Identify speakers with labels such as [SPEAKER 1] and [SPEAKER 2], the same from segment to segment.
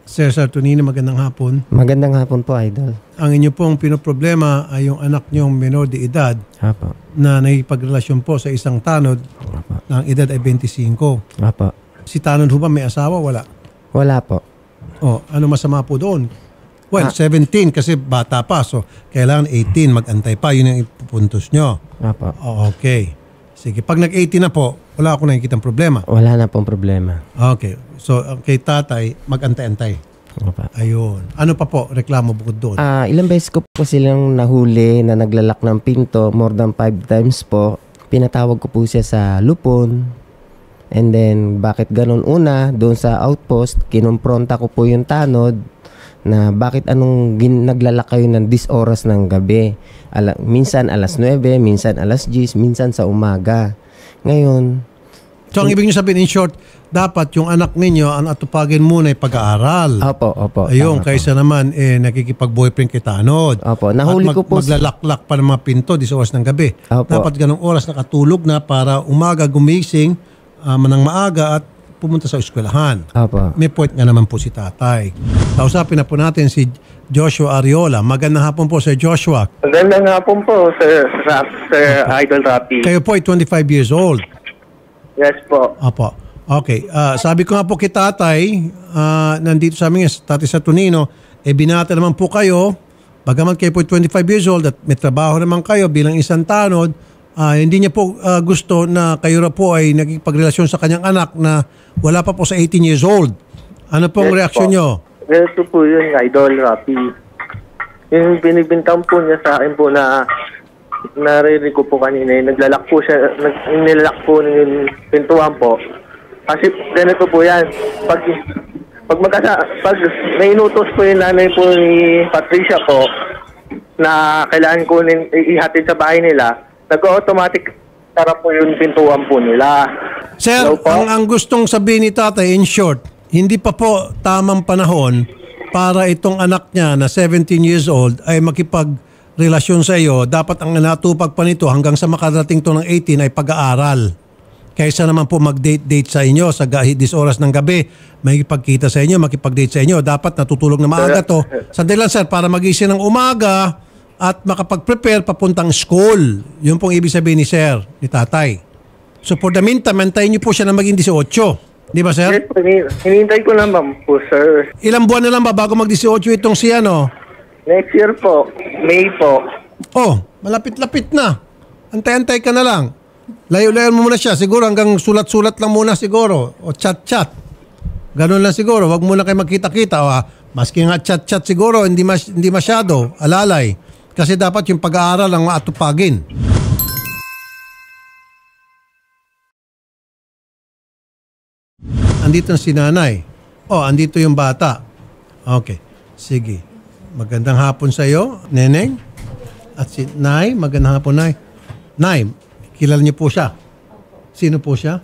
[SPEAKER 1] Sir Saturnino, magandang hapon.
[SPEAKER 2] Magandang hapon po, Idol.
[SPEAKER 1] Ang inyo pong pinoproblema ay yung anak nyong menor de edad
[SPEAKER 2] Apo.
[SPEAKER 1] na nakipagrelasyon po sa isang tanod na ang edad ay 25.
[SPEAKER 2] Apo.
[SPEAKER 1] Si tanod ho ba may asawa? Wala.
[SPEAKER 2] Wala po.
[SPEAKER 1] Oh, ano masama po doon? Well, 17 kasi bata pa. So, kailangan 18. Mag-antay pa. Yun ang ipupuntos nyo.
[SPEAKER 2] Apo.
[SPEAKER 1] Oh, okay. Sige. Pag nag-18 na po, wala akong nakikitang problema.
[SPEAKER 2] Wala na pong problema.
[SPEAKER 1] Okay. So, kay tatay, mag-antay-antay.
[SPEAKER 2] Apo.
[SPEAKER 1] Ayun. Ano pa po reklamo bukod doon?
[SPEAKER 2] Ilang beses ko po silang nahuli na naglalak ng pinto, more than 5 times po. Pinatawag ko po siya sa lupon. And then, bakit ganun? Una, doon sa outpost, kinumpronta ko po yung tanod na bakit naglalak kayo ng 10 oras ng gabi. Minsan alas 9, minsan alas 10, minsan sa umaga. Ngayon,
[SPEAKER 1] so, ang ibig nyo sabihin, in short, dapat yung anak ninyo, ang atupagin muna ay pag-aaral.
[SPEAKER 2] Opo.
[SPEAKER 1] Ayun,
[SPEAKER 2] Tama
[SPEAKER 1] kaysa naman, nakikipag-boyfriend kay tanod.
[SPEAKER 2] Opo, nahuli ko po.
[SPEAKER 1] Maglalaklak pa ng mga pinto, 10 oras ng gabi.
[SPEAKER 2] Opo.
[SPEAKER 1] Dapat ganong oras nakatulog na para umaga gumising, manang maaga at pumunta sa eskwelahan.
[SPEAKER 2] Opo.
[SPEAKER 1] May point nga naman po si tatay. Kausapin na po natin si Joshua Ariola. Magandang hapon po, Sir Joshua.
[SPEAKER 3] Magandang hapon po, Sir Idol Rapi.
[SPEAKER 1] Kayo po ay 25 years old.
[SPEAKER 3] Yes po.
[SPEAKER 1] Apo. Okay. Sabi ko nga po kay tatay, nandito sa amin, tatay Saturnino, binata naman po kayo, bagamat kayo po 25 years old at may trabaho naman kayo bilang isang tanod, hindi niya po gusto na kayo na po ay nagkipagrelasyon sa kanyang anak na wala pa po sa 18 years old. Ano pong reaksyon nyo?
[SPEAKER 3] Ganito po yun, Idol Rapi. Yung binibintang po niya sa akin po na narinig ko po kanina, naglalak po siya, nilalak po yung pintuan po. Kasi ganito po yan, pag may inutos po yung nanay po ni Patricia po na kailangan ko ihatid sa bahay nila, nag-automatic tara po yung pintuan po nila.
[SPEAKER 1] Sir, ang gustong sabihin ni tatay, in short, hindi pa po tamang panahon para itong anak niya na 17 years old ay makipagrelasyon sa iyo. Dapat ang natupag pa nito hanggang sa makarating to ng 18 ay pag-aaral. Kaysa naman po mag-date sa inyo sa 10 oras ng gabi, makipagkita sa inyo, makipag-date sa inyo. Dapat natutulog na maaga to. Sandali lang, sir, para magising ng umaga at makapag-prepare papuntang school. Yun pong ibig sabihin ni sir, ni tatay. So for the meantime, antayin niyo po siya na maging 18. Di ba, sir?
[SPEAKER 3] Yes, hinihintay ko naman po, sir.
[SPEAKER 1] Ilang buwan na lang ba bago mag-18 itong si ano?
[SPEAKER 3] Next year po, May po.
[SPEAKER 1] Oh, malapit-lapit na. Antay-antay ka na lang. Layo-layo mo muna siya. Siguro hanggang sulat-sulat lang muna siguro. O chat-chat. Ganun lang siguro. Huwag muna kayo magkita-kita. Maski nga chat-chat siguro, hindi masyado. Alalay. Kasi dapat yung pag-aaral ang maatupagin. Andito na si nanay. Andito yung bata. Okay. Sige. Magandang hapon sa iyo, Neneng. At si Nay, magandang hapon, Nay. Nay, kilala niyo po siya? Sino po siya?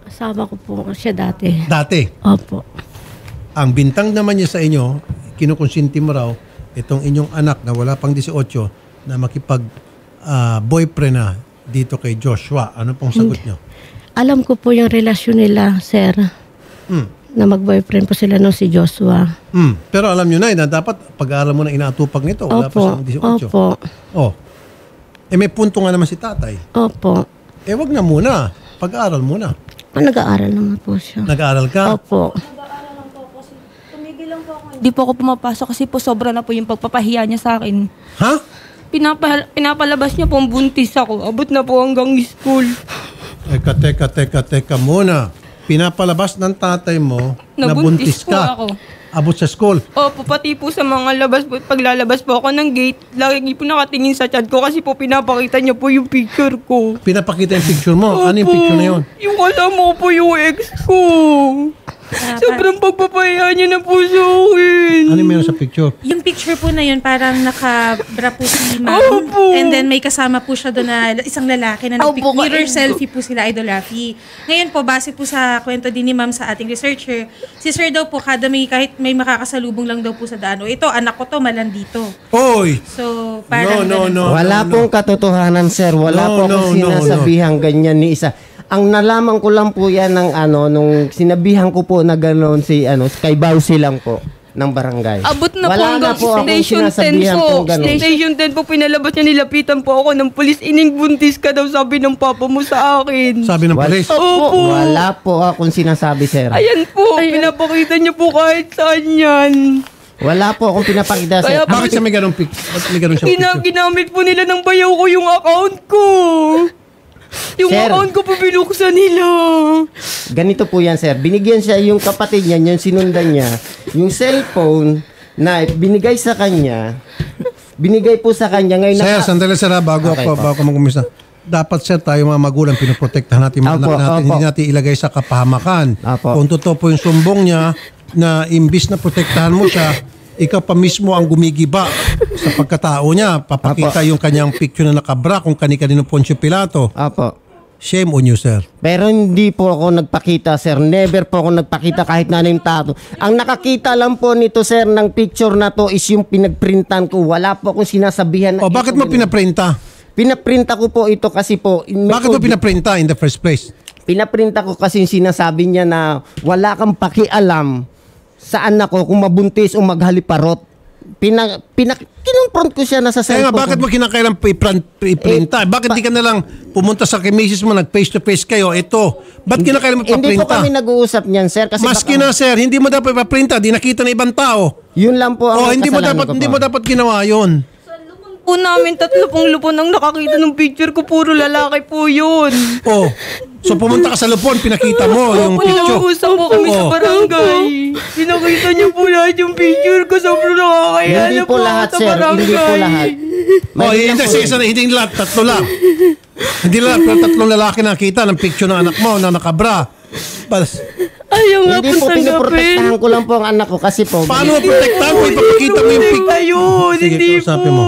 [SPEAKER 4] Kasama ko po siya dati.
[SPEAKER 1] Dati?
[SPEAKER 4] Opo.
[SPEAKER 1] Ang bintang naman niya sa inyo, kinukonsinti mo raw, itong inyong anak na wala pang 18 na makipag-boyfriend na dito kay Joshua. Ano pong sagot niyo?
[SPEAKER 4] Alam ko po yung relasyon nila, sir. Na mag-boyfriend po sila nung si Joshua.
[SPEAKER 1] Pero alam niyo na dapat pag-aaral mo na inaatupag nito. Wala pa siyang 18.
[SPEAKER 4] Opo.
[SPEAKER 1] May punto nga naman si tatay.
[SPEAKER 4] Opo.
[SPEAKER 1] Wag na muna. Pag-aaral muna.
[SPEAKER 4] Nag-aaral naman po siya.
[SPEAKER 1] Nag-aaral ka?
[SPEAKER 4] Opo.
[SPEAKER 5] Nag-aaral lang po ako kasi tumigil lang po ako. Hindi po ako pumapasok kasi po sobra na po yung pagpapahiya niya sa akin.
[SPEAKER 1] Ha?
[SPEAKER 5] Pinapalabas niya po ang buntis ako. Abot na po hanggang school.
[SPEAKER 1] Teka muna. Pinapalabas ng tatay mo na buntis ka.
[SPEAKER 5] Ako.
[SPEAKER 1] Abot sa school.
[SPEAKER 5] Opo, pati po sa mga labas po. Paglalabas po ako ng gate, lagi po nakatingin sa chat ko kasi po pinapakita niya po yung picture ko.
[SPEAKER 1] Pinapakita yung picture mo?
[SPEAKER 5] Opo,
[SPEAKER 1] ano yung picture na yun?
[SPEAKER 5] Yung kasama po yung ex ko. Sobrang pagpapahiya niya na po sa akin.
[SPEAKER 1] Ano yung meron sa picture?
[SPEAKER 6] Yung picture po na yun, parang nakabra po si ma'am.
[SPEAKER 5] Opo.
[SPEAKER 6] And then may kasama po siya doon na isang lalaki na mirror selfie po sila, Idol Rafi. Ngayon po, base po sa kwento din ni ma'am sa ating researcher, si sir daw po, kahit may makakasalubong lang daw po sa daan. Ito, anak ko to, malandito.
[SPEAKER 1] Oy!
[SPEAKER 6] So, parang...
[SPEAKER 1] No.
[SPEAKER 2] Wala pong katotohanan, sir. Wala po akong sinasabihang ganyan ni isa. Ang nalaman ko lang po yan ng nung sinabihan ko po na gano'n kay Bausi lang po ng barangay.
[SPEAKER 5] Abot na
[SPEAKER 2] Wala
[SPEAKER 5] po hanggang
[SPEAKER 2] na po akong
[SPEAKER 5] Station 10
[SPEAKER 2] sinasabihan
[SPEAKER 5] po.
[SPEAKER 2] kung ganun.
[SPEAKER 5] Station 10 po, pinalabas niya, nilapitan po ako ng pulis. Ining buntis ka daw, sabi ng papa mo sa akin.
[SPEAKER 1] Sabi ng polis.
[SPEAKER 5] Opo.
[SPEAKER 2] Wala po akong sinasabi, sir.
[SPEAKER 5] Ayan po, pinapakita niya po kahit saan yan.
[SPEAKER 2] Wala po akong pinapakita, sir.
[SPEAKER 5] Kaya
[SPEAKER 1] Bakit siya may ganong may ganong siyang picture?
[SPEAKER 5] Ginamit po nila ng bayaw ko yung account ko. Yung
[SPEAKER 2] Sir.
[SPEAKER 5] account ko po binuksan nila.
[SPEAKER 2] Ganito po yan, sir. Binigyan siya yung kapatid niya, yung sinundan niya, yung cellphone na binigay sa kanya, binigay po sa kanya. Ngayon
[SPEAKER 1] Sir, sandali sir, bago
[SPEAKER 2] Okay
[SPEAKER 1] ako mag-umisa. Dapat sir, tayo mga magulang, pinoprotektahan natin mga
[SPEAKER 2] Opo,
[SPEAKER 1] anak natin.
[SPEAKER 2] opo.
[SPEAKER 1] Hindi natin ilagay sa kapahamakan.
[SPEAKER 2] Opo.
[SPEAKER 1] Kung totoo po yung sumbong niya, na imbis na protektahan mo siya, ikaw pa mismo ang gumigiba sa pagkatao niya. Papakita yung kanyang picture na nakabra kung kani-kanino Poncio Pilato.
[SPEAKER 2] Opo.
[SPEAKER 1] Shame on you, sir.
[SPEAKER 2] Pero hindi po ako nagpakita, sir. Never po ako nagpakita kahit na yung tato. Ang nakakita lang po nito, sir, ng picture na to is yung pinagprintan ko. Wala po akong sinasabihan.
[SPEAKER 1] O bakit mo pinaprinta?
[SPEAKER 2] Pinaprinta ko po ito kasi po.
[SPEAKER 1] Bakit mo pinaprinta in the first place?
[SPEAKER 2] Pinaprinta ko kasi yung sinasabi niya na wala kang pakialam sa anak ko kung mabuntis o maghaliparot. Kinonfront ko siya na sa
[SPEAKER 1] Kaya nga,
[SPEAKER 2] cellphone
[SPEAKER 1] bakit
[SPEAKER 2] ko.
[SPEAKER 1] mo kinakailang iprinta? Bakit di ka na lang pumunta sa kay misis mo, nag-face-to-face kayo? Ito, ba't kinakailang mo
[SPEAKER 2] Hindi po
[SPEAKER 1] ipaprinta?
[SPEAKER 2] kami nag-uusap niyan, sir. Kasi
[SPEAKER 1] Maski
[SPEAKER 2] baka-
[SPEAKER 1] na, sir, hindi mo dapat ipaprinta. Di nakita ng ibang tao.
[SPEAKER 2] Yun lang po ang
[SPEAKER 1] Hindi mo
[SPEAKER 2] kasalanan
[SPEAKER 1] dapat,
[SPEAKER 2] ko
[SPEAKER 1] hindi
[SPEAKER 2] po.
[SPEAKER 1] mo dapat ginawa yun.
[SPEAKER 5] Po namin, 30 lupon ang nakakita ng picture ko, puro lalaki po yun.
[SPEAKER 1] Oh, so pumunta ka sa Lupon, pinakita mo yung picture.
[SPEAKER 5] Nag-uusap po kami sa
[SPEAKER 1] Oh.
[SPEAKER 5] barangay. Pinakita niyo po lahat yung picture ko, sobrang nakakaya
[SPEAKER 2] Hindi
[SPEAKER 5] na
[SPEAKER 2] po lahat,
[SPEAKER 5] sa
[SPEAKER 2] sir.
[SPEAKER 5] barangay.
[SPEAKER 2] Hindi po lahat.
[SPEAKER 1] Oh, hindi lahat, tatlo lang. Hindi lahat, pero tatlong lalaki nakita ng picture ng anak mo na nakabra.
[SPEAKER 5] Ayaw nga
[SPEAKER 2] Hindi
[SPEAKER 5] po
[SPEAKER 2] po,
[SPEAKER 5] tanggapin.
[SPEAKER 2] pinoprotektahan ko lang po ang anak ko kasi po.
[SPEAKER 1] Paano mo protektahan mo? Ipapakita mo yung picture.
[SPEAKER 5] Ayun,
[SPEAKER 1] Sige,
[SPEAKER 5] hindi po.
[SPEAKER 1] kausapin mo.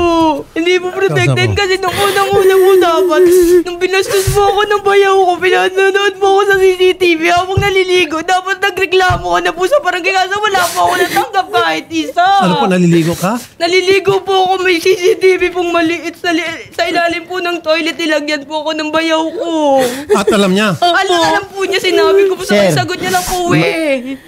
[SPEAKER 5] Hindi po protected
[SPEAKER 1] Kausap mo.
[SPEAKER 5] kasi nung unang-una po dapat. Nung binastos mo ako ng bayaw ko, pinanonood mo ako sa CCTV habang naliligo. Dapat nagreklamo ka na po sa barangay kasi wala po ako natanggap kahit isa.
[SPEAKER 1] Ano po, naliligo ka?
[SPEAKER 5] Naliligo po ako, may CCTV pong maliit sa ilalim po ng toilet. Ilagyan po ako ng bayaw ko.
[SPEAKER 1] At alam niya.
[SPEAKER 5] Alam po niya, sinabi ko po sa
[SPEAKER 2] Sir.
[SPEAKER 5] sagot niya lang po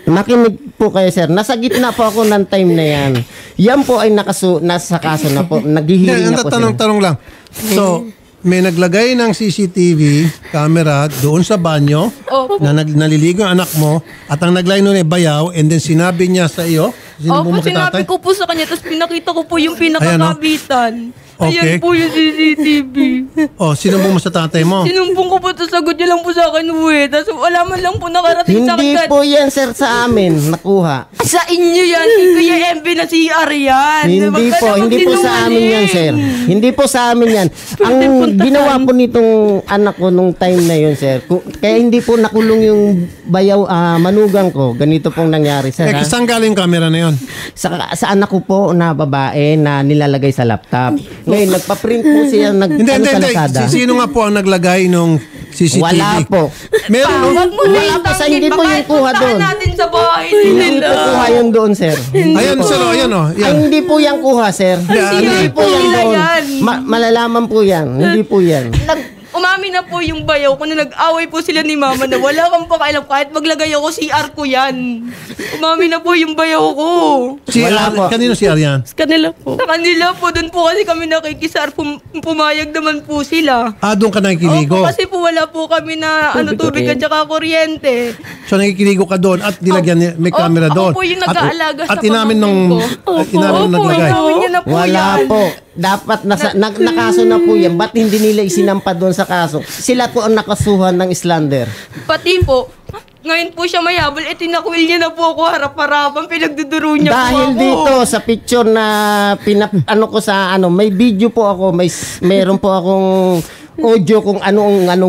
[SPEAKER 2] Makinig po kayo, sir. Nasa gitna po ako ng time na yan. Yan po ay nasa kaso na po. Naghihiling na po sila.
[SPEAKER 1] Tanong lang. So, may naglagay ng CCTV camera doon sa banyo na naliligo yung anak mo at ang naglagay nun ay bayaw and then sinabi niya sa iyo,
[SPEAKER 5] Opo,
[SPEAKER 1] mo kay tatay?
[SPEAKER 5] sinabi ko po sa kanya, tapos pinakita ko po yung pinakakabitan.
[SPEAKER 1] Okay.
[SPEAKER 5] Ayan po yung CCTV.
[SPEAKER 1] Oh, sinumbong mo sa tatay mo?
[SPEAKER 5] Sinumbong ko po, tapos sagot niya lang po sa akin, tapos wala man lang po nakarating sa
[SPEAKER 2] Hindi
[SPEAKER 5] akin.
[SPEAKER 2] po yan, sir, sa amin. Nakuha.
[SPEAKER 5] Sa inyo yan, Kuya MB na si Arian.
[SPEAKER 2] Hindi po, hindi po sa amin yan, sir. Hindi po sa amin yan. Ang ginawa po nitong anak ko nung time na yun, sir. Kaya hindi po nakulong yung bayaw, manugang ko. Ganito pong nangyari, sir.
[SPEAKER 1] Eh, saan galing yung camera na yun?
[SPEAKER 2] Sa anak ko po na babae na nilalagay sa laptop. Ngayon, nagpa-print po siya
[SPEAKER 1] Hindi.
[SPEAKER 2] sa Lazada.
[SPEAKER 1] Sino nga po ang naglagay nung CCTV?
[SPEAKER 2] Wala po.
[SPEAKER 1] Meron.
[SPEAKER 5] Wag mo
[SPEAKER 2] Wala po sa hindi po yung kuha doon.
[SPEAKER 5] natin sa bahay
[SPEAKER 2] Hindi
[SPEAKER 5] nila.
[SPEAKER 2] po kuha yun doon, sir.
[SPEAKER 1] Ayan, sir, oh, ayan, oh.
[SPEAKER 2] Ay,
[SPEAKER 1] Yan.
[SPEAKER 2] hindi po yan kuha, sir. Hindi po yan
[SPEAKER 5] nila
[SPEAKER 2] doon.
[SPEAKER 5] yan.
[SPEAKER 2] Malalaman po yan. Hindi po yan.
[SPEAKER 5] Umami na po yung bayaw ko na nag-away po sila ni mama na wala kang pakailam kahit maglagay ako CR ko yan. Umami na po yung bayaw ko.
[SPEAKER 2] Wala po.
[SPEAKER 1] Kanino si Arian?
[SPEAKER 5] Sa kanila po. Sa kanila po, doon po kasi kami nakikisar, pumayag naman po sila.
[SPEAKER 1] Doon ka nakikiligo.
[SPEAKER 5] Opo, kasi po wala po kami na tubig at saka kuryente.
[SPEAKER 1] So nakikiligo ka doon at nilagyan may camera
[SPEAKER 5] Ako
[SPEAKER 1] doon.
[SPEAKER 5] po yung nag-aalaga sa
[SPEAKER 1] At inamin nung
[SPEAKER 5] pamangkin ko.
[SPEAKER 1] inamin nung
[SPEAKER 5] Opo,
[SPEAKER 1] naglagay.
[SPEAKER 5] inamin niya na po
[SPEAKER 2] Wala
[SPEAKER 5] yan.
[SPEAKER 2] po. Dapat nakaso na po yan. Ba't hindi nila isinampa doon sa kaso? Sila po ang nakasuhan ng slander.
[SPEAKER 5] Pati po, ngayon po siya mayabol, tinakwil niya na po ako harap-harapan, pinagduduro niya
[SPEAKER 2] Dahil
[SPEAKER 5] po ako.
[SPEAKER 2] dito sa picture na may video po ako, meron po akong audio kung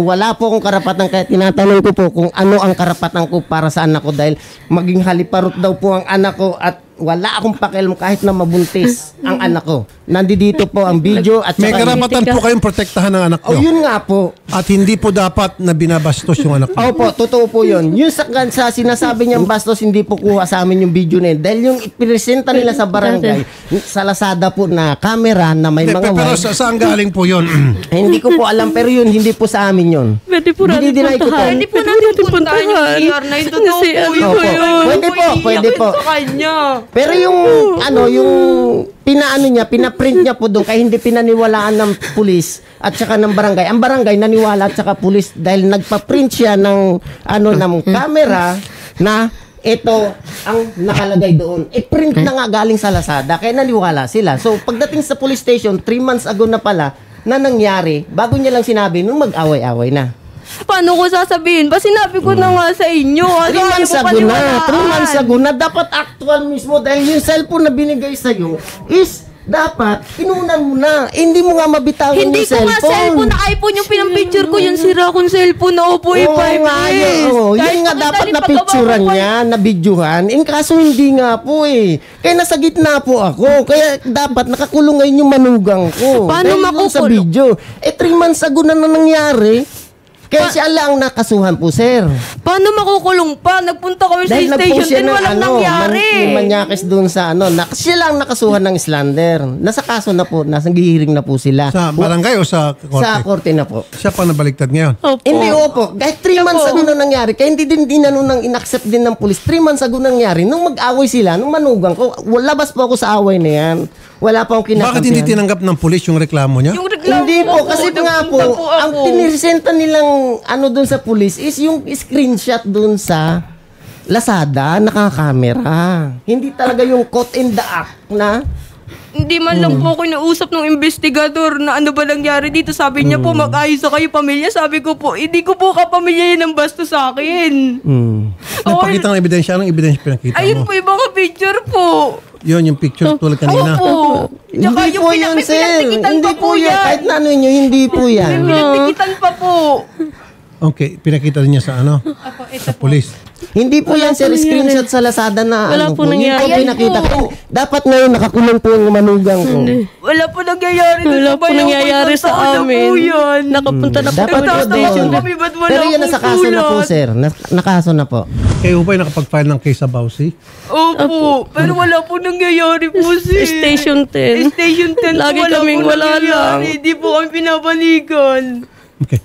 [SPEAKER 2] wala po akong karapatan kaya tinatanong ko po kung ano ang karapatan ko para sa anak ko dahil maging haliparot daw po ang anak ko at wala akong pakialam kahit na mabuntis ang anak ko. Nandito po ang video at
[SPEAKER 1] May
[SPEAKER 2] saka...
[SPEAKER 1] karapatan po kayong protektahan ng anak
[SPEAKER 2] Oh,
[SPEAKER 1] nyo.
[SPEAKER 2] yun nga po.
[SPEAKER 1] At hindi po dapat na binabastos yung anak nyo.
[SPEAKER 2] Opo, totoo po yun. Yung sa sinasabi niyang bastos, hindi po kuha sa amin yung video na yun. Dahil yung ipresenta nila sa barangay, sa Lazada po na camera na may mga
[SPEAKER 1] Pero
[SPEAKER 2] wire.
[SPEAKER 1] saan galing po yun?
[SPEAKER 2] Hindi ko po alam, pero yun, hindi po sa amin yun.
[SPEAKER 4] Pwede po natin
[SPEAKER 2] Dinideny ko po.
[SPEAKER 4] puntahan.
[SPEAKER 5] Hindi po natin puntahan yung CR na yun. Totoo
[SPEAKER 4] Kasi
[SPEAKER 5] po
[SPEAKER 2] Opo.
[SPEAKER 5] yun.
[SPEAKER 2] Pwede po, pwede po.
[SPEAKER 5] Sa kanya.
[SPEAKER 2] Pero yung yung pinaprint niya po doon kaya hindi pinaniwalaan ng pulis at saka ng barangay. Ang barangay naniwala at saka pulis dahil nagpa-print siya ng ng camera na ito ang nakalagay doon. Print na nga galing sa Lazada kaya naniwala sila. So pagdating sa police station 3 months ago na pala na nangyari, bago niya lang sinabi nung mag-away-away na.
[SPEAKER 5] Paano ko sasabihin? Ba sinabi ko na nga sa inyo.
[SPEAKER 2] 3 months ago na. 3 months ago na. Dapat actual mismo dahil yung cellphone na binigay sa'yo is dapat inunan mo na. Hindi mo nga mabitawan
[SPEAKER 5] Hindi
[SPEAKER 2] yung
[SPEAKER 5] ko nga cellphone na iPhone yung pinampicture ko. Yung sira kong cellphone na Oppo
[SPEAKER 2] Oo
[SPEAKER 5] A5
[SPEAKER 2] nga, yun nga dapat na picturean niya, na videohan. In kaso hindi nga po eh. Kaya nasa gitna po ako. Kaya dapat nakakulong ngayon yung manugang ko.
[SPEAKER 5] Paano
[SPEAKER 2] Dahil doon sa
[SPEAKER 5] makukulong?
[SPEAKER 2] video. 3 months ago na nangyari. Kaya siya lang nakasuhan po, sir.
[SPEAKER 5] Paano makukulong pa? Nagpunta kami sa
[SPEAKER 2] Dahil nag-post
[SPEAKER 5] station
[SPEAKER 2] siya
[SPEAKER 5] din. Walang nangyari.
[SPEAKER 2] manyakis doon sa siya lang nakasuhan ng slander. Nasa kaso na po, nasa gihiring na po sila.
[SPEAKER 1] Sa barangay o sa korte?
[SPEAKER 2] Sa korte na po.
[SPEAKER 1] Siya pa nabaliktad ngayon.
[SPEAKER 4] Opo.
[SPEAKER 2] Hindi, opo. Kahit 3 months ago na nangyari, kaya hindi din nang inaccept din ng pulis. 3 months ago nangyari, nung mag-away sila, nung manugang ko, labas po ako sa away na yan. Wala pa akong kinakampihan.
[SPEAKER 1] Bakit hindi tinanggap ng pulis yung reklamo niya?
[SPEAKER 5] Yung reklamo
[SPEAKER 2] Hindi po, kasi nga po,
[SPEAKER 5] nagpunta
[SPEAKER 2] ang
[SPEAKER 5] ako.
[SPEAKER 2] tiniresenta nilang doon sa pulis is yung screenshot doon sa Lazada, nakakamera. Hindi talaga yung caught in the act na
[SPEAKER 5] Hindi man lang po ako inausap ng investigador na ano ba nangyari dito. Sabi niya po, mag-ayos na kayo pamilya. Sabi ko po, hindi ko po kapamilya yun ang basto sa akin.
[SPEAKER 1] Napakita ng ebidensya. Anong ebidensya pinakita
[SPEAKER 5] Ayun
[SPEAKER 1] mo?
[SPEAKER 5] po yung mga picture po.
[SPEAKER 1] Yun yung picture tulad kanina.
[SPEAKER 5] Opo. Tsaka
[SPEAKER 2] hindi
[SPEAKER 5] yung
[SPEAKER 2] po yun, sir.
[SPEAKER 5] pinagtikitan
[SPEAKER 2] Hindi
[SPEAKER 5] pa po
[SPEAKER 2] yan.
[SPEAKER 5] yan.
[SPEAKER 2] Kahit na ano nyo, hindi po yan.
[SPEAKER 5] Pinagtikitan pa po.
[SPEAKER 1] Okay, pinakita rin niya sa
[SPEAKER 6] Opo, ito
[SPEAKER 1] sa
[SPEAKER 6] po.
[SPEAKER 1] police.
[SPEAKER 2] Hindi po yan, sir. Screenshot sa Lazada na
[SPEAKER 4] Wala po
[SPEAKER 2] Hindi
[SPEAKER 4] nangyari.
[SPEAKER 2] ko
[SPEAKER 5] Ayan
[SPEAKER 2] pinakita.
[SPEAKER 5] po.
[SPEAKER 2] Kaya dapat ngayon nakakulong po yung manugang ko.
[SPEAKER 5] Wala po nangyayari doon
[SPEAKER 4] Wala
[SPEAKER 5] sa
[SPEAKER 4] po
[SPEAKER 5] bayaw.
[SPEAKER 4] nangyayari sa amin. Nakapunta na po
[SPEAKER 2] Dapat
[SPEAKER 4] kami
[SPEAKER 2] po
[SPEAKER 4] sa
[SPEAKER 2] din.
[SPEAKER 4] station.
[SPEAKER 5] Kami, ba't wala
[SPEAKER 2] Pero yan
[SPEAKER 5] akong
[SPEAKER 2] nasa kaso na po,
[SPEAKER 5] sulat?
[SPEAKER 2] sir. Nakaso na po.
[SPEAKER 1] Kayo ba yung nakapag-file ng case sa Bausi?
[SPEAKER 5] Opo. Pero wala po nangyayari po si
[SPEAKER 4] Station 10.
[SPEAKER 5] Station 10
[SPEAKER 4] Lagi
[SPEAKER 5] wala
[SPEAKER 4] kaming
[SPEAKER 5] po
[SPEAKER 4] wala
[SPEAKER 5] nangyayari.
[SPEAKER 4] lang.
[SPEAKER 5] Hindi po kami pinabalikan.
[SPEAKER 1] Okay.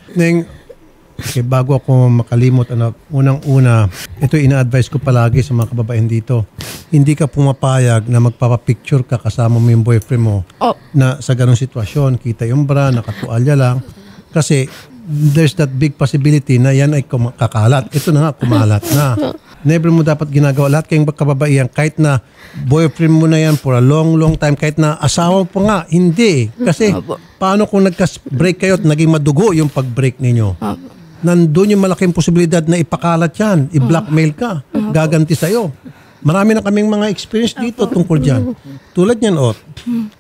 [SPEAKER 1] Okay, bago ako makalimot, unang-una, ito ina-advise ko palagi sa mga kababayan dito. Hindi ka pumapayag na magpapapicture ka kasama mo yung boyfriend mo na sa ganong sitwasyon, kita yung bra, nakatualya lang. Kasi there's that big possibility na yan ay kakalat. Ito na nga, kumalat na. Never mo dapat ginagawa. Lahat kayong kababaihan, kahit na boyfriend mo na yan for a long, long time, kahit na asawa po nga, hindi. Kasi paano kung nagka-break kayo at naging madugo yung pag-break ninyo? Nandun yung malaking posibilidad na ipakalat yan, i-blackmail ka, gaganti sa'yo. Marami na kaming mga experience dito tungkol dyan. Tulad yan,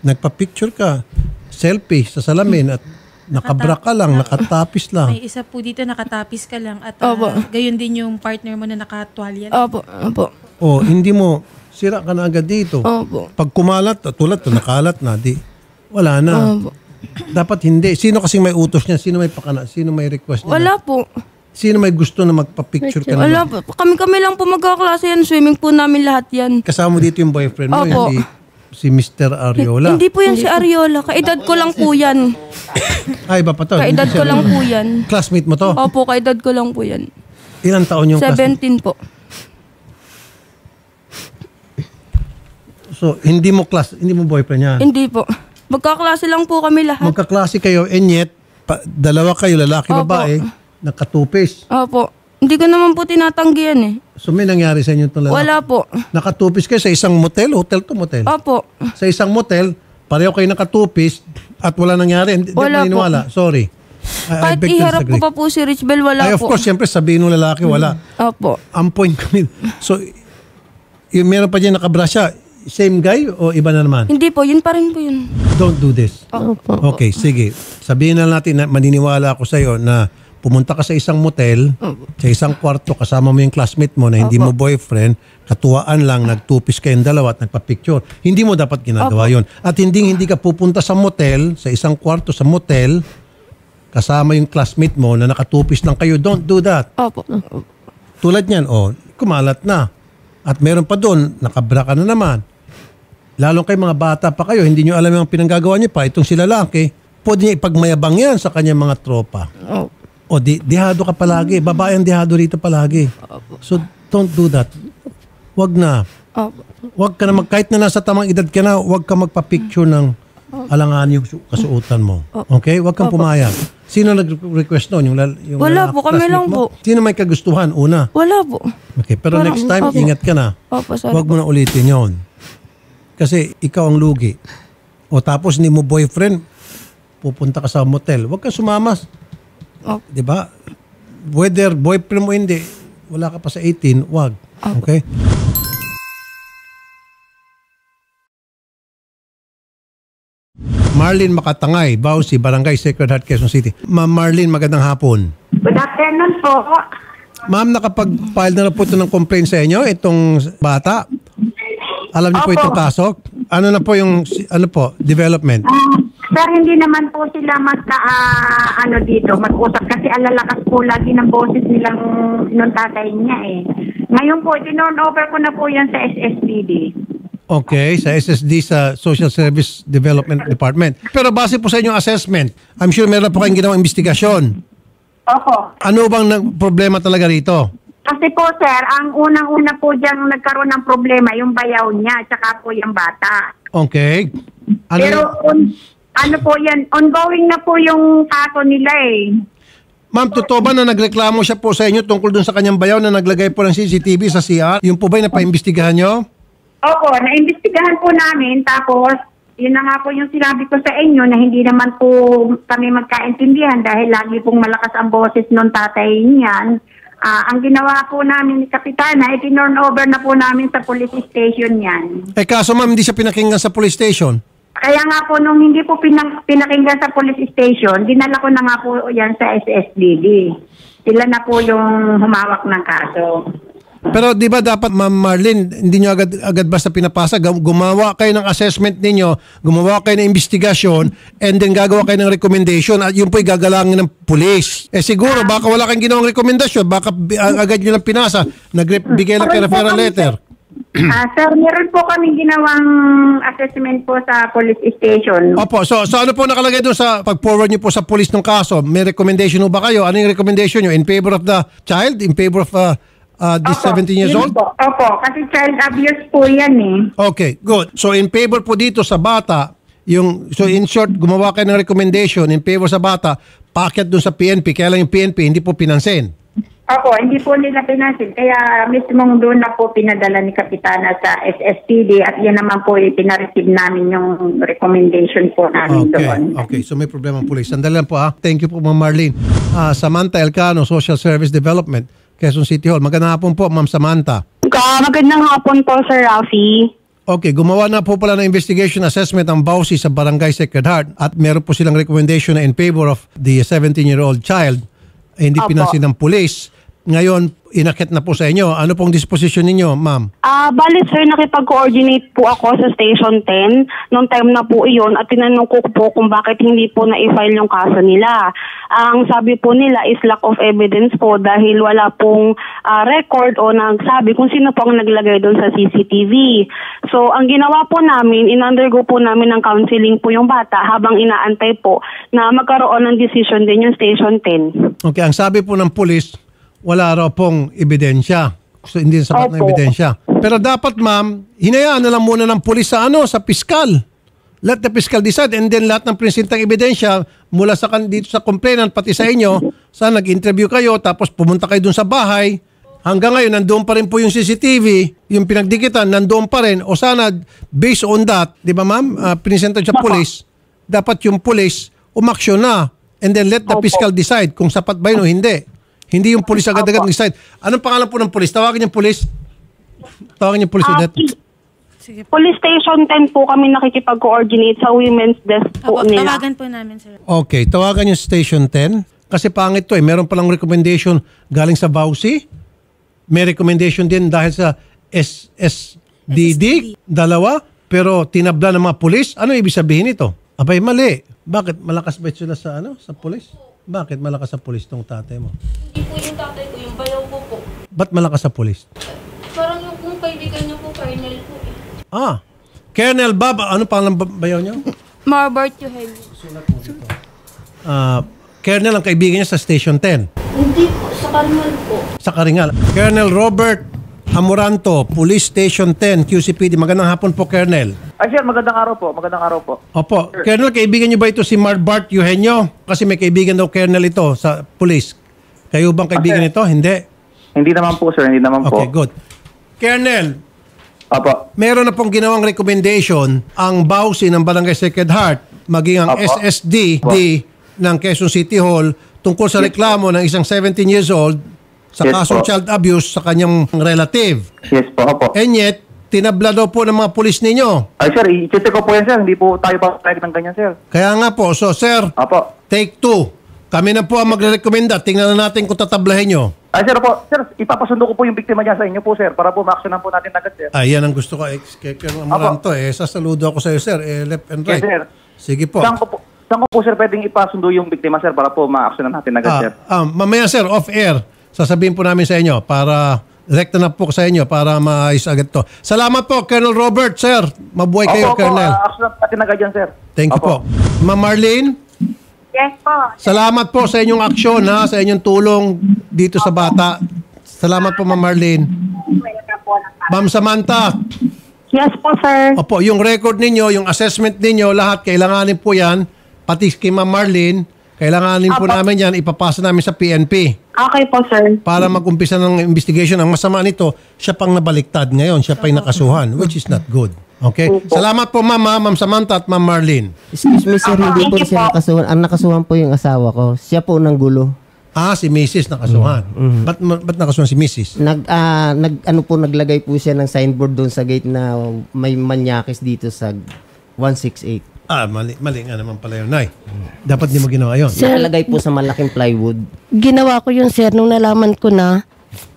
[SPEAKER 1] nagpa-picture ka, selfie sa salamin at nakabra ka lang, nakatapis lang.
[SPEAKER 6] May isa po dito, nakatapis ka lang. At
[SPEAKER 5] Opo.
[SPEAKER 6] gayon din yung partner mo na nakatwalya.
[SPEAKER 5] Opo. Opo.
[SPEAKER 1] Hindi mo, sira ka na agad dito.
[SPEAKER 5] Opo.
[SPEAKER 1] Pag kumalat, tulad to, nakalat na, di, wala na. Dapat hindi. Sino kasing may utos niya? Sino may pakana? Sino may request niya?
[SPEAKER 5] Wala po.
[SPEAKER 1] Sino may gusto na magpa-picture ka
[SPEAKER 5] Wala
[SPEAKER 1] naman?
[SPEAKER 5] po. Kami lang po magkaklase yan. Swimming po namin lahat yan.
[SPEAKER 1] Kasama mo dito yung boyfriend mo,
[SPEAKER 5] Opo.
[SPEAKER 1] si Mr. Ariola.
[SPEAKER 5] Hindi po yan si Ariola. Kaedad ko lang po yan.
[SPEAKER 1] Ay, iba pa to.
[SPEAKER 5] Kaedad
[SPEAKER 1] Hindi
[SPEAKER 5] ko
[SPEAKER 1] siya-
[SPEAKER 5] lang po yan.
[SPEAKER 1] Classmate mo to?
[SPEAKER 5] Opo, kaedad ko lang po yan.
[SPEAKER 1] Ilang taon yung classmate?
[SPEAKER 5] 17 po.
[SPEAKER 1] So, hindi mo boyfriend niya?
[SPEAKER 5] Hindi po. Magkaklase lang po kami lahat.
[SPEAKER 1] Magkaklase kayo, and yet, dalawa kayo, lalaki,
[SPEAKER 5] Opo.
[SPEAKER 1] babae, nakatupis.
[SPEAKER 5] Opo. Hindi ko naman po tinatanggi yan eh.
[SPEAKER 1] So, may nangyari sa inyo itong lalaki?
[SPEAKER 5] Wala po.
[SPEAKER 1] Nakatupis kayo sa isang motel, hotel to motel.
[SPEAKER 5] Opo.
[SPEAKER 1] Sa isang motel, pareho kayo nakatupis at wala nangyari. Hindi
[SPEAKER 5] Wala
[SPEAKER 1] ako naniniwala. Sorry. I
[SPEAKER 5] Kahit
[SPEAKER 1] beg to
[SPEAKER 5] iharap ko
[SPEAKER 1] disagree.
[SPEAKER 5] pa po si Rich Bell, wala
[SPEAKER 1] Ay, of
[SPEAKER 5] po.
[SPEAKER 1] course, siyempre sabihin ng lalaki, wala.
[SPEAKER 5] Opo.
[SPEAKER 1] Ang point kami. So, yung meron pa dyan nakabra siya, same guy o iba na naman?
[SPEAKER 5] Hindi po, yun pa rin po yun.
[SPEAKER 1] Don't do this.
[SPEAKER 4] Opo.
[SPEAKER 1] Okay, sige. Sabihin na natin na maniniwala ako sa'yo na pumunta ka sa isang motel, sa isang kwarto, kasama mo yung classmate mo na hindi mo boyfriend, katuwaan lang, nagtupis kayong dalawa at nagpa-picture. Hindi mo dapat ginagawa yun. At hindi ka pupunta sa motel, sa isang kwarto sa motel, kasama yung classmate mo na nakatupis lang kayo. Don't do that.
[SPEAKER 4] Opo.
[SPEAKER 1] Tulad niyan, kumalat na. At meron pa doon, nakabra ka na naman. Lalong kay mga bata pa kayo, hindi nyo alam yung pinanggagawa niyo pa, itong si lalaki, pwede niya ipagmayabang yan sa kanyang mga tropa. O dihado ka palagi. Babae ang dihado rito palagi. So, don't do that. Wag na. Wag ka na kahit na nasa tamang edad ka na, wag ka magpa-picture ng alangan yung kasuotan mo. Okay? Wag kang pumayag. Sino nag-request noon? Yung
[SPEAKER 5] Wala po, kami lang
[SPEAKER 1] mo?
[SPEAKER 5] po.
[SPEAKER 1] Sino may kagustuhan? Una?
[SPEAKER 5] Wala po.
[SPEAKER 1] Okay, pero next time, ingat ka na.
[SPEAKER 5] Sorry
[SPEAKER 1] wag mo na ulitin yon. Kasi ikaw ang lugi. O tapos hindi mo boyfriend, pupunta ka sa motel. Wag ka sumamas. Diba? Whether boyfriend mo hindi, wala ka pa sa 18, wag. Okay? Marlene Makatangay, Bausi, Barangay Sacred Heart, Quezon City. Ma'am Marlene, magandang hapon.
[SPEAKER 7] Good afternoon po.
[SPEAKER 1] Ma'am, nakapag-file na po ito ng complaint sa inyo, itong bata. Alam niyo po itong kaso? Ano na po yung development?
[SPEAKER 7] Sir, hindi naman po sila dito, mag-usap kasi alalakas po lagi ng boses nilang nung tatay niya eh. Ngayon po, tinorn over ko na po yan sa SSDD.
[SPEAKER 1] Okay, sa SSD, sa Social Service Development Department. Pero base po sa inyong assessment, I'm sure meron po kayong ginawang investigasyon.
[SPEAKER 7] Opo.
[SPEAKER 1] Ano bang problema talaga rito?
[SPEAKER 7] Kasi po sir, ang unang-una po diyang nagkaroon ng problema, yung bayaw niya, tsaka po yung bata.
[SPEAKER 1] Okay.
[SPEAKER 7] Pero ano po yan, ongoing na po yung kaso nila eh.
[SPEAKER 1] Ma'am, totoo ba na nagreklamo siya po sa inyo tungkol dun sa kanyang bayaw na naglagay po ng CCTV sa CR? Yung po ba'y napaimbestigahan nyo?
[SPEAKER 7] Opo, naimbestigahan po namin, tapos yun na nga po yung sinabi ko sa inyo na hindi naman po kami magkaintindihan dahil lagi pong malakas ang boses ng tatay niyan. Ang ginawa po namin ni Kapitana, itinurn over na po namin sa police station yan.
[SPEAKER 1] Kaso ma'am, hindi siya pinakinggan sa police station?
[SPEAKER 7] Kaya nga po, nung hindi po pinakinggan sa police station, dinala ko na nga po yan sa SSDD. Sila na po yung humawak ng kaso.
[SPEAKER 1] Pero di ba dapat, Ma'am Marlene, hindi nyo agad basta pinapasa, gumawa kayo ng assessment ninyo, gumawa kayo ng investigasyon, and then gagawa kayo ng recommendation at yun po'y gagalangin ng police. Siguro, baka wala kang ginawang rekomendasyon, baka agad nyo lang pinasa, nagbigay lang kayo referral letter.
[SPEAKER 7] Sir, meron po kami ginawang assessment po sa police station.
[SPEAKER 1] Opo, so ano po nakalagay doon sa pag-forward nyo po sa police ng kaso? May recommendation mo ba kayo? Ano yung recommendation nyo? In favor of the child? In favor of this 17 years old?
[SPEAKER 7] Opo, kasi child abuse po yan eh.
[SPEAKER 1] Okay, good. So in favor po dito sa bata, so in short, gumawa kayo ng recommendation in favor sa bata, paakyat dun sa PNP, kaya lang yung PNP hindi po pinansin.
[SPEAKER 7] Opo, hindi po nila pinansin. Kaya mismong doon na po pinadala ni Kapitana sa SSTD at yan naman po pinareceive namin yung recommendation po namin doon.
[SPEAKER 1] Okay, so may problema ang police. Sandali lang po Thank you po, Ma'am Marlene. Samantha Elcano, Social Service Development, Quezon City Hall. Magandang hapon po, Ma'am Samantha.
[SPEAKER 8] Magandang hapon po, Sir Rafi.
[SPEAKER 1] Okay, gumawa na po pala ng investigation assessment ang Bausi sa Barangay Sacred Heart at meron po silang recommendation na in favor of the 17-year-old child. Hindi pinansin ng police. Ngayon, inakit na po sa inyo. Ano pong disposition ninyo, ma'am?
[SPEAKER 8] Bali, sir, nakipag-coordinate po ako sa Station 10. Noong time na po iyon at tinanong ko po kung bakit hindi po na-file yung kaso nila. Ang sabi po nila is lack of evidence po dahil wala pong record o nagsabi kung sino po ang naglagay doon sa CCTV. So, ang ginawa po namin, in-undergo po namin ng counseling po yung bata habang inaantay po na magkaroon ng decision din yung Station 10.
[SPEAKER 1] Okay, ang sabi po ng police, wala raw pong ebidensya. So, hindi sapat na ebidensya. Pero dapat, ma'am, hinayaan na lang muna ng pulis sa piskal. Let the fiscal decide and then lahat ng prinsintang ebidensya mula sa dito sa complainant pati sa inyo, nag-interview kayo tapos pumunta kayo dun sa bahay. Hanggang ngayon, nandoon pa rin po yung CCTV, yung pinagdikitan, nandoon pa rin. O sana, based on that, di ba ma'am, prinsenta sa pulis, dapat yung pulis umaksyon na and then let the fiscal decide kung sapat ba yun o hindi. Hindi yung police agad-agad nag-decide. Anong pangalan po ng police? Tawagin yung police. Tawagin yung police ulit.
[SPEAKER 8] Police Station 10 po kami nakikipag-coordinate sa women's desk po nila.
[SPEAKER 6] Tawagan po namin, sir.
[SPEAKER 1] Okay, tawagan yung Station 10. Kasi pangit to eh. Meron palang recommendation galing sa Bausi. May recommendation din dahil sa SSDD, dalawa. Pero tinabla ng mga pulis. Ano ibig sabihin ito? Abay, mali. Bakit? Malakas ba sila sa sa pulis? Bakit malakas sa pulis tong tatay mo?
[SPEAKER 5] Hindi po yung tatay ko, yung bayaw ko po.
[SPEAKER 1] Ba't malakas sa pulis?
[SPEAKER 5] Parang yung kung kaibigan niyo po, Colonel po eh.
[SPEAKER 1] Colonel Bob, ano pangalan bayaw niyo?
[SPEAKER 5] Marbert Eugenio.
[SPEAKER 1] Colonel ang kaibigan niya sa Station 10.
[SPEAKER 5] Hindi po, sa Karingal po.
[SPEAKER 1] Sa Karingal. Colonel Robert Amoranto, Police Station 10, QCPD. Magandang hapon po, Colonel.
[SPEAKER 9] Ay, sir, magandang araw po. Magandang araw po.
[SPEAKER 1] Opo. Sir. Colonel, kaibigan niyo ba ito si Marbert Eugenio? Kasi may kaibigan daw, Colonel, ito sa police. Kayo bang kaibigan nito? Hindi.
[SPEAKER 9] Hindi naman po, sir. Hindi naman po.
[SPEAKER 1] Okay, good. Colonel,
[SPEAKER 9] Opo.
[SPEAKER 1] meron na pong ginawang recommendation ang Bausi ng Barangay Sacred Heart, maging ang
[SPEAKER 9] Opo.
[SPEAKER 1] SSD ng Quezon City Hall tungkol sa reklamo ng isang 17 years old sa
[SPEAKER 9] Yes,
[SPEAKER 1] kasong
[SPEAKER 9] po.
[SPEAKER 1] child abuse sa kanyang relative.
[SPEAKER 9] Yes po, opo.
[SPEAKER 1] And yet, tinabla daw po ng mga pulis ninyo.
[SPEAKER 9] Ay, sir, i-check ko po yan, sir. Hindi po tayo papayag ng ganyan, sir.
[SPEAKER 1] Kaya nga po, so sir,
[SPEAKER 9] Opo.
[SPEAKER 1] take 2. Kami na po ang magre-recommenda. Tingnan na natin kung tatablahin nyo.
[SPEAKER 9] Ay, sir, po. Sir, ipapasundo ko po yung biktima niya sa inyo po, sir, para po ma-actionan po natin agad, sir.
[SPEAKER 1] Ayan ang gusto ko. Kaya Amoranto, sasaludo ako sa iyo, sir. Left and right.
[SPEAKER 9] Yes, sir.
[SPEAKER 1] Sige po.
[SPEAKER 9] Saan ko po, sir, pwedeng ipasundo yung biktima, sir, para po ma-actionan natin agad, sir?
[SPEAKER 1] Mamaya, sir, off-air. Sasabihin po namin sa inyo para rekta na po sa inyo para maayos agad to. Salamat po, Colonel Robert, sir. Mabuhay kayo,
[SPEAKER 9] Opo,
[SPEAKER 1] Colonel.
[SPEAKER 9] actionan natin agad yan, sir.
[SPEAKER 1] Thank you po. Ma'am Marlene,
[SPEAKER 7] Yes po.
[SPEAKER 1] salamat po sa inyong aksyon, sa inyong tulong dito sa bata. Salamat po, Ma'am Marlene. Ma'am Samantha,
[SPEAKER 8] Yes po, sir.
[SPEAKER 1] opo, yung record ninyo, yung assessment ninyo, lahat, kailanganin po yan, pati kay Ma'am Marlene, kailanganin po namin yan, ipapasa namin sa PNP.
[SPEAKER 8] Okay po, sir.
[SPEAKER 1] Para mag-umpisa ng investigation. Ang masama nito, siya pang nabaliktad ngayon, siya pa'y nakasuhan, which is not good. Okay? Salamat po, Ma'am Samantha at Ma'am Marlene.
[SPEAKER 2] Excuse me, sir, hindi po siya nakasuhan. Ang nakasuhan po yung asawa ko. Siya po nang gulo.
[SPEAKER 1] Si Mrs. nakasuhan. Ba't nakasuhan si Mrs.?
[SPEAKER 2] Naglagay po siya ng signboard doon sa gate na may manyakis dito sa 168.
[SPEAKER 1] Mali nga naman pala yun, Nay. Dapat di mo ginawa yun.
[SPEAKER 2] Nakalagay po sa malaking plywood.
[SPEAKER 4] Ginawa ko yun, sir, nung nalaman ko na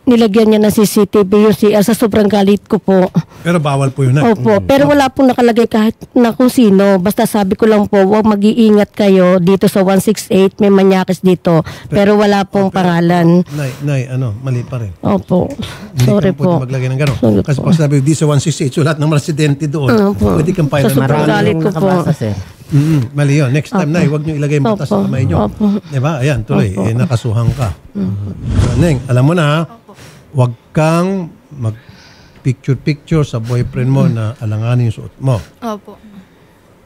[SPEAKER 4] nilagyan niya ng CCTV yung CR sa sobrang galit ko po.
[SPEAKER 1] Pero bawal po yun, Nay.
[SPEAKER 4] Opo, pero wala pong nakalagay kahit na kung sino. Basta sabi ko lang po, huwag mag-iingat kayo dito sa 168, may manyakis dito. Pero wala pong pangalan.
[SPEAKER 1] Nay, mali pa rin.
[SPEAKER 4] Opo,
[SPEAKER 1] Hindi
[SPEAKER 4] sorry
[SPEAKER 1] ka pwede
[SPEAKER 4] po.
[SPEAKER 1] maglagay ng gano'n.
[SPEAKER 4] Sorry
[SPEAKER 1] Kasi
[SPEAKER 4] po.
[SPEAKER 1] pag sabi, di sa 168, so lahat ng mga residente doon,
[SPEAKER 4] Opo.
[SPEAKER 1] pwede kang
[SPEAKER 4] Sa
[SPEAKER 1] pilot.
[SPEAKER 4] sobrang galit ko po.
[SPEAKER 2] nakabasa, sir.
[SPEAKER 1] Mali yun. Next time, Nay, huwag nyo ilagay yung batas sa
[SPEAKER 4] Opo.
[SPEAKER 1] kamay nyo.
[SPEAKER 4] Opo.
[SPEAKER 1] Diba? Ayan, tuloy. Nakasuhan ka. So, Neng, alam mo na, huwag kang mag-picture-picture sa boyfriend mo na alanganin yung suot mo.
[SPEAKER 5] Opo.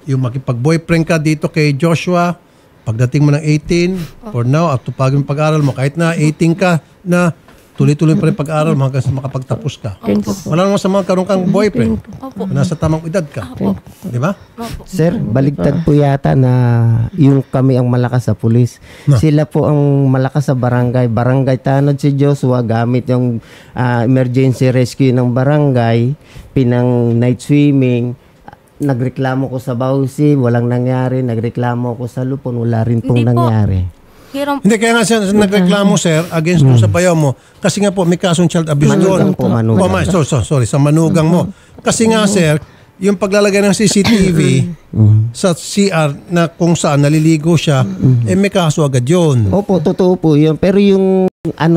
[SPEAKER 1] Yung makipag-boyfriend ka dito kay Joshua, pagdating mo ng 18, for now, at tupagin mo pag-aral mo, kahit na 18 ka na, tuloy-tuloy pa rin pag-aral mo hanggang sa makapagtapos ka.
[SPEAKER 4] Thank you po.
[SPEAKER 1] Wala naman sa mga karoon kang boyfriend.
[SPEAKER 5] Opo.
[SPEAKER 1] Nasa tamang edad ka. Di ba?
[SPEAKER 2] Sir, baligtad po yata na yung kami ang malakas sa pulis. Sila po ang malakas sa barangay. Barangay tanod si Joshua gamit yung emergency rescue ng barangay, pinang night swimming. Nagreklamo ko sa Bausi, walang nangyari. Nagreklamo ko sa Lupon, wala rin pong
[SPEAKER 5] Hindi po.
[SPEAKER 2] nangyari.
[SPEAKER 1] Hindi, kaya nga siya nagreklamo, sir, against dun sa bayaw mo. Kasi nga po, may kasong child abuse doon.
[SPEAKER 2] Manugang po, manugang.
[SPEAKER 1] Sorry, sa manugang mo. Kasi nga, sir, yung paglalagay ng CCTV sa CR na kung saan naliligo siya, may kaso agad yun.
[SPEAKER 2] Opo, totoo po yun. Pero yung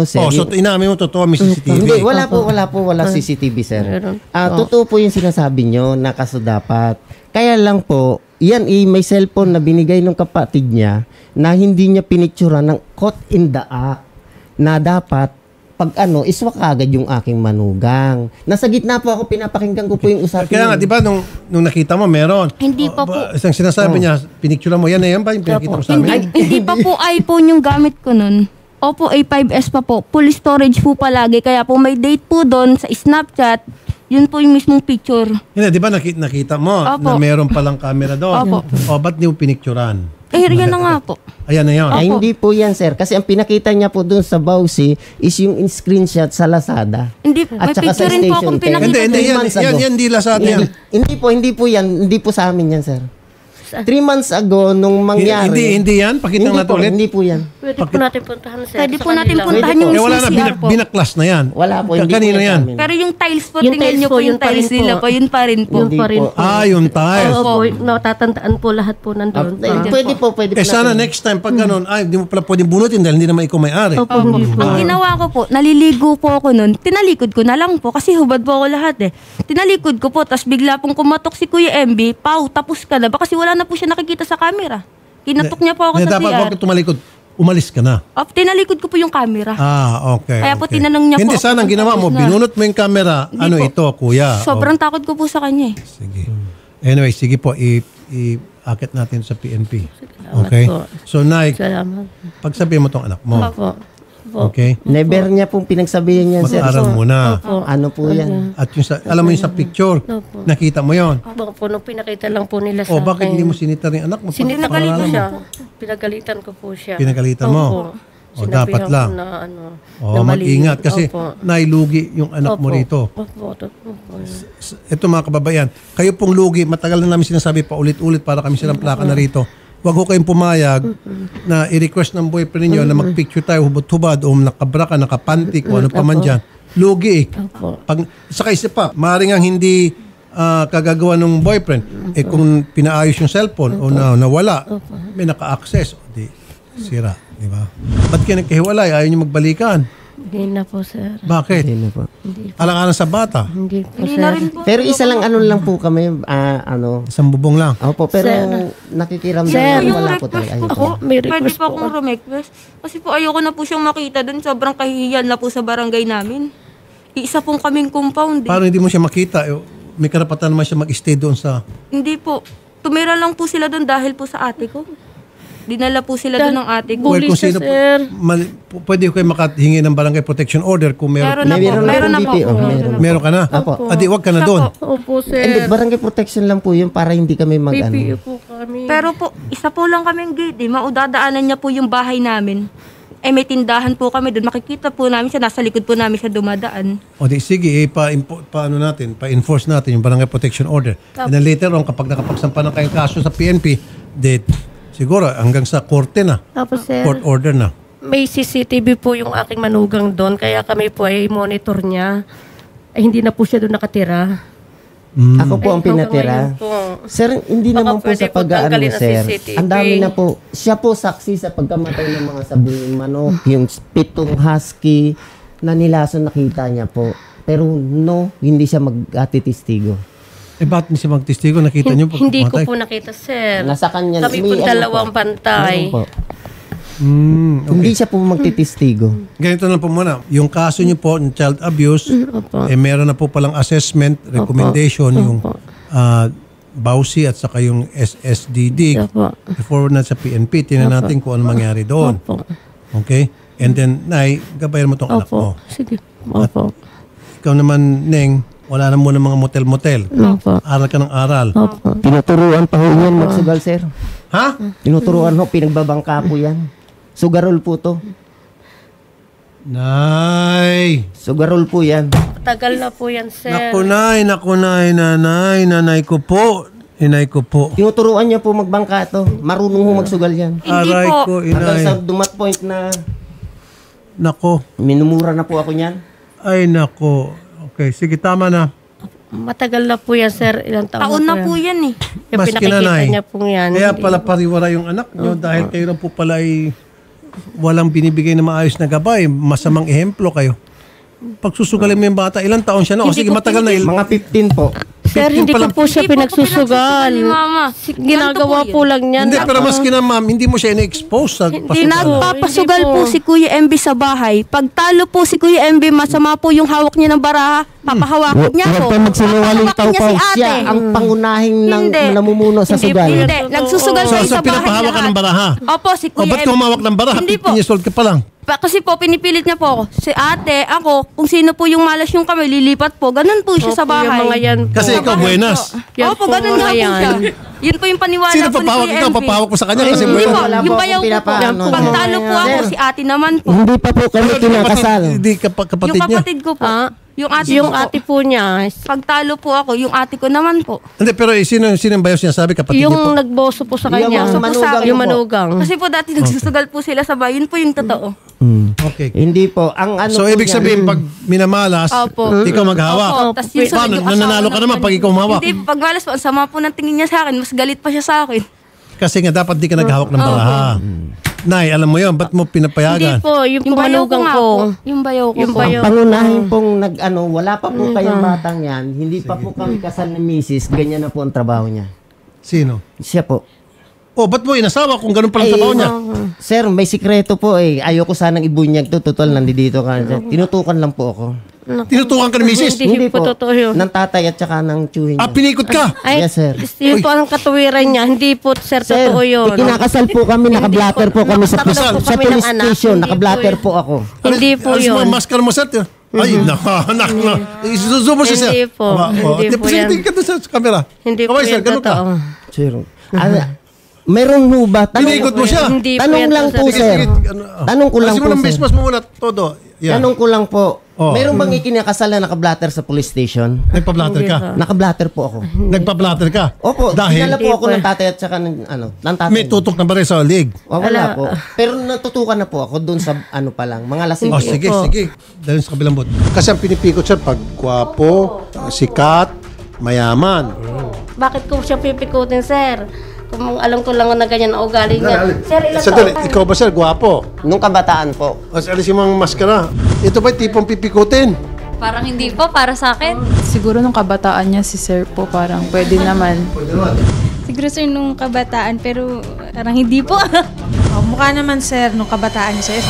[SPEAKER 2] sir.
[SPEAKER 1] So inamin mo, totoo, may CCTV.
[SPEAKER 2] Hindi, wala CCTV, sir. Totoo po yung sinasabi nyo na kaso dapat. Kaya lang po, yan may cellphone na binigay ng kapatid niya na hindi niya pinicturan ng caught in the act na dapat pag iswak agad yung aking manugang. Nasa gitna po ako, pinapakinggan ko po yung usapin.
[SPEAKER 1] Kaya nga, di ba, nung nakita mo, meron.
[SPEAKER 5] Hindi pa po.
[SPEAKER 1] Isang sinasabi niya, pinicture mo, yan na yan ba yung pinakita mo sa amin?
[SPEAKER 5] Hindi pa po iPhone yung gamit ko nun. Oppo A5s pa po. Full storage po palagi. Kaya po may date po doon sa Snapchat. Yun po yung mismong picture.
[SPEAKER 1] Hindi, di ba nakita mo
[SPEAKER 5] Opo.
[SPEAKER 1] na meron palang camera doon?
[SPEAKER 5] Opo.
[SPEAKER 1] O, ba't di mo pinicturan?
[SPEAKER 5] Yan na nga po.
[SPEAKER 1] Ayan na yun.
[SPEAKER 2] Ay, hindi po yan, sir. Kasi ang pinakita niya po dun sa Bausi is yung screenshot sa Lazada.
[SPEAKER 5] Hindi po. May
[SPEAKER 2] At saka
[SPEAKER 5] picture
[SPEAKER 2] sa
[SPEAKER 5] rin po
[SPEAKER 2] Station
[SPEAKER 5] akong
[SPEAKER 2] 10.
[SPEAKER 5] pinakita.
[SPEAKER 1] Hindi,
[SPEAKER 2] Three months ago.
[SPEAKER 1] yan, di Lazada yan.
[SPEAKER 2] Hindi po yan. Hindi po sa amin yan, sir. 3 months ago, nung mangyari.
[SPEAKER 1] Hindi yan? Pakita natin ulit.
[SPEAKER 2] Hindi po yan.
[SPEAKER 4] Pwede po natin puntahan, sir.
[SPEAKER 5] Pwede
[SPEAKER 4] sa
[SPEAKER 5] po natin
[SPEAKER 4] kanila.
[SPEAKER 5] puntahan
[SPEAKER 2] Pwede
[SPEAKER 5] yung
[SPEAKER 2] po.
[SPEAKER 1] Wala na,
[SPEAKER 5] CCR po.
[SPEAKER 1] binaklas na yan.
[SPEAKER 2] Wala po, hindi
[SPEAKER 1] Kanino
[SPEAKER 2] po
[SPEAKER 1] yan?
[SPEAKER 2] namin.
[SPEAKER 5] Pero yung tiles po,
[SPEAKER 4] Yung
[SPEAKER 5] tingnan
[SPEAKER 4] tiles
[SPEAKER 5] nyo
[SPEAKER 4] po,
[SPEAKER 5] po yung
[SPEAKER 4] yun pa rin
[SPEAKER 5] tiles nila
[SPEAKER 4] po.
[SPEAKER 5] po. Yun pa rin po.
[SPEAKER 4] Yung pa rin po.
[SPEAKER 1] Yung tiles.
[SPEAKER 4] Oo po, natatandaan po lahat po nandun.
[SPEAKER 2] Pwede po.
[SPEAKER 1] Sana next time, pag ganun, hindi mo pala pwedeng bunutin dahil hindi naman ikaw may-ari.
[SPEAKER 4] Opo, hindi po.
[SPEAKER 5] Ang ginawa ko po, naliligo po ako nun, tinalikod ko na lang po kasi hubad po ako lahat eh. Tinalikod ko po, tapos bigla pong kumatok si Kuya MB, tapos ka na ba? Kasi wala na po siya nakikita sa camera. Kinatok niya po ako sa
[SPEAKER 1] Dapat
[SPEAKER 5] CR.
[SPEAKER 1] huwag ka tumalikod. Umalis ka na.
[SPEAKER 5] Tinalikod ko po yung camera.
[SPEAKER 1] Okay.
[SPEAKER 5] Kaya po
[SPEAKER 1] okay.
[SPEAKER 5] tinanong niya
[SPEAKER 1] Hindi,
[SPEAKER 5] po.
[SPEAKER 1] sana ang ginawa mo, binunot mo yung camera.
[SPEAKER 5] Hindi
[SPEAKER 1] Ano
[SPEAKER 5] po.
[SPEAKER 1] ito, kuya?
[SPEAKER 5] Sobrang takot ko po sa kanya eh.
[SPEAKER 1] Sige. Anyway, sige po, i-akit natin sa PNP.
[SPEAKER 4] Salamat
[SPEAKER 1] Okay?
[SPEAKER 4] po.
[SPEAKER 1] So, Nay,
[SPEAKER 4] Salamat.
[SPEAKER 1] pagsabihin mo tong anak mo.
[SPEAKER 4] Opo.
[SPEAKER 1] Okay?
[SPEAKER 2] Never niya pong pinagsabihan yan, sir.
[SPEAKER 1] Mag-aral muna.
[SPEAKER 2] Ano po yan?
[SPEAKER 1] At yung alam mo yung sa picture,
[SPEAKER 4] Opo.
[SPEAKER 1] nakita mo yon.
[SPEAKER 4] Opo po, nung pinakita lang po nila sa
[SPEAKER 1] Bakit
[SPEAKER 4] akin.
[SPEAKER 1] hindi mo sinita rin anak mo?
[SPEAKER 4] Pinagalitan
[SPEAKER 1] Pag-aaralan mo.
[SPEAKER 4] siya. Pinagalitan ko po siya.
[SPEAKER 1] Pinagalitan mo?
[SPEAKER 4] Opo.
[SPEAKER 1] Dapat
[SPEAKER 4] Sinabihan
[SPEAKER 1] lang.
[SPEAKER 4] ko na, na mali.
[SPEAKER 1] Mag-ingat kasi
[SPEAKER 4] Opo.
[SPEAKER 1] nailugi yung anak mo
[SPEAKER 4] Opo.
[SPEAKER 1] rito.
[SPEAKER 4] Opo.
[SPEAKER 1] Ito mga kababayan, kayo pong lugi, matagal na namin sinasabi pa ulit-ulit para kami silang plaka na rito. Huwag ko kayong pumayag na i-request ng boyfriend ninyo na mag-picture tayo hubad-hubad o nakabra ka, nakapanty, kung ano pa man dyan. Lugi eh. Saka isa pa, maaaring ang hindi kagagawa ng boyfriend, kung pinaayos yung cellphone o nawala, may naka-access, di sira. Di ba? Ba't kayo nagkahiwalay? Ayaw nyo magbalikan?
[SPEAKER 4] Hindi na po, sir.
[SPEAKER 1] Bakit?
[SPEAKER 2] Hindi po.
[SPEAKER 1] Alang-alang sa bata?
[SPEAKER 4] Hindi po,
[SPEAKER 5] Hindi
[SPEAKER 4] sir.
[SPEAKER 5] na rin po.
[SPEAKER 2] Pero isa lang lang po kami,
[SPEAKER 1] Isang bubong lang.
[SPEAKER 2] Opo, pero
[SPEAKER 4] Sir.
[SPEAKER 2] nakikiramdam
[SPEAKER 4] Sir.
[SPEAKER 2] na wala po talaga. Ayun po.
[SPEAKER 4] Ako, may
[SPEAKER 5] Pwede
[SPEAKER 4] request
[SPEAKER 5] pa
[SPEAKER 4] po.
[SPEAKER 5] akong request. Kasi po ayoko na po siyang makita doon. Sobrang kahihiyan na po sa barangay namin. Isa pong kaming compound eh.
[SPEAKER 1] Paano hindi mo siya makita? May karapatan naman siya mag-stay doon sa...
[SPEAKER 5] Hindi po. Tumira lang po sila doon dahil po sa ate ko. Dinala po sila doon ng ate ko.
[SPEAKER 4] Bully siya, sir.
[SPEAKER 1] Pwede kayo makahingi ng barangay protection order kung meron.
[SPEAKER 5] Meron na po.
[SPEAKER 1] Meron ka na?
[SPEAKER 2] Opo.
[SPEAKER 1] Adi, wag ka na doon.
[SPEAKER 4] Opo, sir.
[SPEAKER 2] And barangay protection lang po yun para hindi kami mag-ano.
[SPEAKER 4] PPE po kami.
[SPEAKER 5] Pero po, isa po lang kaming gate eh. Maudadaanan niya po yung bahay namin. May tindahan po kami doon. Makikita po namin siya. Nasa likod po namin siya dumadaan.
[SPEAKER 1] O di, sige, pa-enforce natin yung barangay protection order. And then later on, kapag nakapagsampa na kayong kaso sa PNP, siguro hanggang sa korte na.
[SPEAKER 4] Tapos, sir,
[SPEAKER 1] Court order na.
[SPEAKER 4] may CCTV po yung aking manugang doon, kaya kami po ay monitor niya. Ay, hindi na po siya doon nakatira.
[SPEAKER 2] Ako po ang pinatira.
[SPEAKER 4] Ngayon po.
[SPEAKER 2] Sir, hindi
[SPEAKER 4] Baka
[SPEAKER 2] naman po
[SPEAKER 4] pwede
[SPEAKER 2] sa
[SPEAKER 4] po
[SPEAKER 2] pag-aano,
[SPEAKER 4] tanggalin ang
[SPEAKER 2] sir.
[SPEAKER 4] CCTV.
[SPEAKER 2] Ang dami na po. Siya po saksi sa pagkamatay ng mga sabing manok, yung pitong husky na nilason nakita niya po. Pero no, hindi siya mag-atitistigo.
[SPEAKER 1] Ba't hindi siya magtestigo? Nakita niyo po?
[SPEAKER 4] Hindi ko po nakita, sir.
[SPEAKER 2] Nasa kanya.
[SPEAKER 4] Kami po
[SPEAKER 2] may
[SPEAKER 4] dalawang pantay.
[SPEAKER 2] Meron po.
[SPEAKER 1] Okay.
[SPEAKER 2] Hindi siya po magtitistigo.
[SPEAKER 1] Ganito lang po muna. Yung kaso niyo po ng child abuse,
[SPEAKER 4] Opo.
[SPEAKER 1] meron na po palang assessment, recommendation, yung BAUSI at saka yung SSDD.
[SPEAKER 4] Opo.
[SPEAKER 1] Before na sa PNP, tingnan natin kung ano mangyari doon.
[SPEAKER 4] Opo.
[SPEAKER 1] Okay? And then, Nay, gabayan mo tong anak mo.
[SPEAKER 4] Opo. Sige. Opo.
[SPEAKER 1] Ikaw naman, Neng, wala na muna mga motel-motel.
[SPEAKER 4] Opo.
[SPEAKER 1] Aral ka ng aral.
[SPEAKER 4] Opo.
[SPEAKER 2] Tinuturuan pa ho yan magsugal, sir.
[SPEAKER 1] Ha?
[SPEAKER 2] Tinuturuan ho, pinagbabangka po yan. Sugarol po to.
[SPEAKER 1] Nay!
[SPEAKER 2] Sugarol po yan.
[SPEAKER 4] Tagal na po yan, sir.
[SPEAKER 1] Naku, Nay, nanay ko po. Inay ko po.
[SPEAKER 2] Tinuturuan niya po magbangka to. Marunong ho magsugal yan.
[SPEAKER 1] Aray
[SPEAKER 5] po.
[SPEAKER 1] ko,
[SPEAKER 2] Hanggang sa
[SPEAKER 1] inay.
[SPEAKER 2] dumat point na
[SPEAKER 1] Nako.
[SPEAKER 2] minumura na po ako niyan.
[SPEAKER 1] Ay, nako. Okay, sige, tama na.
[SPEAKER 4] Matagal na po yan, sir. Ilang taon
[SPEAKER 5] Taon na po yan eh.
[SPEAKER 4] Yung
[SPEAKER 1] Mas
[SPEAKER 4] pinakikita
[SPEAKER 1] kinanay.
[SPEAKER 4] niya po yan.
[SPEAKER 1] Kaya
[SPEAKER 4] Hindi-
[SPEAKER 1] pala pariwara yung anak nyo dahil kayo na po pala ay walang binibigay na maayos na gabay. Masamang ehemplo kayo. Pagsusugalin mo yung bata, ilang taon siya na? O sige, matagal na.
[SPEAKER 2] Mga 15 po.
[SPEAKER 4] Sir,
[SPEAKER 1] 15
[SPEAKER 4] hindi
[SPEAKER 1] pa
[SPEAKER 4] ko
[SPEAKER 1] lang.
[SPEAKER 4] po siya
[SPEAKER 5] Hindi po ako
[SPEAKER 4] pinagsusugal.
[SPEAKER 5] ni Mama.
[SPEAKER 4] Ginagawa
[SPEAKER 5] Ganito
[SPEAKER 4] po lang yan.
[SPEAKER 1] Hindi, pero maski na ma'am, hindi mo siya ina-expose sa
[SPEAKER 4] Hindi
[SPEAKER 1] pasugal.
[SPEAKER 4] na po.
[SPEAKER 5] Nagpapasugal
[SPEAKER 4] Hindi
[SPEAKER 5] po
[SPEAKER 4] po.
[SPEAKER 5] si Kuya MB sa bahay. Pag talo po si Kuya MB, masama po yung hawak niya ng baraha. Papahawakin niya po.
[SPEAKER 2] Huwag pa magsinungaling
[SPEAKER 5] Papahawakin niya
[SPEAKER 2] tao
[SPEAKER 5] si ate.
[SPEAKER 2] siya ang pangunahing
[SPEAKER 5] Hindi.
[SPEAKER 2] namumuno sa
[SPEAKER 4] Hindi
[SPEAKER 2] sugal.
[SPEAKER 4] po.
[SPEAKER 5] Hindi, nagsusugal
[SPEAKER 1] So,
[SPEAKER 5] kayo
[SPEAKER 1] so
[SPEAKER 5] sa bahay
[SPEAKER 1] pinapahawa ka
[SPEAKER 5] lahat.
[SPEAKER 1] ng baraha?
[SPEAKER 5] Opo, si
[SPEAKER 1] O
[SPEAKER 5] Kuya
[SPEAKER 1] ba't ka humawak ng baraha?
[SPEAKER 5] Hindi po.
[SPEAKER 1] 15 years old ka pa lang.
[SPEAKER 5] Kasi po, pinipilit niya po ako. Si ate, ako, kung sino po yung malas yung kamay, lilipat po. Ganun po siya sa
[SPEAKER 4] Opo,
[SPEAKER 5] bahay.
[SPEAKER 4] yung mga yan po.
[SPEAKER 1] Kasi ikaw, buenas.
[SPEAKER 4] Yan
[SPEAKER 5] Opo,
[SPEAKER 4] po,
[SPEAKER 5] ganun nga
[SPEAKER 4] mga
[SPEAKER 5] po
[SPEAKER 4] yan.
[SPEAKER 5] siya. Yun po yung paniwala
[SPEAKER 1] Sino
[SPEAKER 5] po ni
[SPEAKER 1] papahawak
[SPEAKER 5] Kuya
[SPEAKER 1] ikaw?
[SPEAKER 5] MB.
[SPEAKER 1] Papahawak ko sa kanya kasi
[SPEAKER 5] Hindi
[SPEAKER 1] buenas.
[SPEAKER 5] po,
[SPEAKER 2] Wala po
[SPEAKER 5] yung
[SPEAKER 2] akong
[SPEAKER 5] bayaw ko po.
[SPEAKER 2] pinapaano.
[SPEAKER 5] Pagtalo po ako,
[SPEAKER 2] Sir.
[SPEAKER 5] si ate naman po.
[SPEAKER 2] Hindi pa po kami kinakasal.
[SPEAKER 1] Hindi
[SPEAKER 5] Yung
[SPEAKER 1] kapatid niya.
[SPEAKER 5] kapatid ko po. Yung ate
[SPEAKER 4] po niya.
[SPEAKER 5] Pagtalo po ako, yung ate ko naman po.
[SPEAKER 1] Hindi, pero sino bayo sinasabi? Kapatid niyo po?
[SPEAKER 4] Yung nagboso po sa
[SPEAKER 2] Yung
[SPEAKER 4] kanya.
[SPEAKER 2] manugang
[SPEAKER 4] Yung
[SPEAKER 2] po.
[SPEAKER 4] manugang.
[SPEAKER 5] Kasi po dati nagsusugal po sila sa bahay. Yun po yung totoo.
[SPEAKER 1] Okay.
[SPEAKER 2] Hindi po. Ang ano
[SPEAKER 1] So,
[SPEAKER 2] po
[SPEAKER 1] ibig
[SPEAKER 2] niya-
[SPEAKER 1] sabihin, pag minamalas,
[SPEAKER 5] Opo.
[SPEAKER 1] ikaw maghawak.
[SPEAKER 5] Opo. Tas yun,
[SPEAKER 1] Paano?
[SPEAKER 5] yung asawa
[SPEAKER 1] Nananalo ka naman pag ikaw humawak.
[SPEAKER 5] Hindi, pag malas po, ang sama po ng tingin niya sa akin. Mas galit pa siya sa akin.
[SPEAKER 1] Kasi nga, dapat di ka naghawak ng baraha. Nay, alam mo yun, ba't mo
[SPEAKER 4] Hindi
[SPEAKER 1] pinapayagan?
[SPEAKER 4] po, yung
[SPEAKER 5] bayaw ko
[SPEAKER 4] manugang
[SPEAKER 5] nga
[SPEAKER 4] po.
[SPEAKER 5] Yung bayaw ko
[SPEAKER 4] Yung
[SPEAKER 5] po.
[SPEAKER 4] bayaw.
[SPEAKER 2] Pangunahin pong wala pa po kayong batang yan, hindi pa po kami kasal ni Mrs. Ganyan na po ang trabaho niya.
[SPEAKER 1] Sino?
[SPEAKER 2] Siya po.
[SPEAKER 1] Oh, ba't mo inasawa kung ganun pala trabaho niya?
[SPEAKER 2] Sir, may sikreto po eh. Ayoko sanang ibunyag to. Total, nandito ka. Tinutukan lang po ako.
[SPEAKER 1] Tinutukan ka ni misis?
[SPEAKER 4] Hindi po totoo yun.
[SPEAKER 2] Ng tatay at saka ng tsuhin
[SPEAKER 1] Ah,
[SPEAKER 2] niya.
[SPEAKER 1] pinikot ka?
[SPEAKER 4] Ay,
[SPEAKER 2] Yes, sir.
[SPEAKER 4] Yun po ang katuwiran niya. Hindi po, sir,
[SPEAKER 2] Sir,
[SPEAKER 4] totoo yun.
[SPEAKER 2] kinakasal po kami, naka-blatter po kami sa
[SPEAKER 4] Nakasal po
[SPEAKER 2] sa
[SPEAKER 4] kami ng
[SPEAKER 2] police
[SPEAKER 4] anak.
[SPEAKER 2] station.
[SPEAKER 4] Hindi
[SPEAKER 2] Naka-blatter
[SPEAKER 4] po
[SPEAKER 2] po ako.
[SPEAKER 4] Hindi po
[SPEAKER 1] Alis mo
[SPEAKER 4] yun.
[SPEAKER 1] ang maskara mo, sir. Ay, anak. Isusubo siya, sir.
[SPEAKER 4] Hindi po. Hindi po yan.
[SPEAKER 1] Tingin ka doon sa camera.
[SPEAKER 4] Hindi po
[SPEAKER 1] Kaway, sir,
[SPEAKER 4] yan
[SPEAKER 1] ganun ka.
[SPEAKER 4] totoo.
[SPEAKER 2] Sir, meron ho ba?
[SPEAKER 1] Pinikot mo siya.
[SPEAKER 4] Hindi po
[SPEAKER 2] Tanong
[SPEAKER 4] yan
[SPEAKER 2] lang po,
[SPEAKER 4] totoo,
[SPEAKER 2] sir. Tanong ko lang
[SPEAKER 1] Kasi
[SPEAKER 2] po,
[SPEAKER 1] mo ng
[SPEAKER 2] sir.
[SPEAKER 1] business mo muna, todo. Yeah.
[SPEAKER 2] Tanong ko lang po.
[SPEAKER 1] Oh.
[SPEAKER 2] Meron bang ikinakasal na naka-blatter sa police station?
[SPEAKER 1] Nagpa-blatter ka?
[SPEAKER 2] Naka-blatter po ako.
[SPEAKER 1] Nagpa-blatter ka?
[SPEAKER 2] Opo,
[SPEAKER 1] Dahil
[SPEAKER 2] dinala po ako
[SPEAKER 4] Hindi
[SPEAKER 2] ng
[SPEAKER 4] po.
[SPEAKER 2] tatay at saka ng tatay.
[SPEAKER 1] may tutok na ba rin sa lig?
[SPEAKER 2] O, wala po. Pero natutukan na po ako doon sa pa lang, mga lasing
[SPEAKER 1] Oh,
[SPEAKER 2] po.
[SPEAKER 1] sige, sige. Dahil sa kabilang bot. Kasi ang pinipikot siya pag gwapo, sikat, mayaman.
[SPEAKER 4] Bakit ko siya pipikutin, sir? Kung alam ko lang na ganyan ang ugali niya. Sir, ilang
[SPEAKER 1] Sandali,
[SPEAKER 4] taon?
[SPEAKER 1] ikaw ba sir, gwapo?
[SPEAKER 2] Nung kabataan po.
[SPEAKER 1] As alisin mo ang maskara. Ito ba tipong pipikutin?
[SPEAKER 10] Parang hindi po, para sa akin.
[SPEAKER 11] Siguro nung kabataan niya si Sir po parang pwede naman.
[SPEAKER 10] Siguro sir nung kabataan, pero parang hindi po.
[SPEAKER 6] Mukha naman sir, nung kabataan niya sir.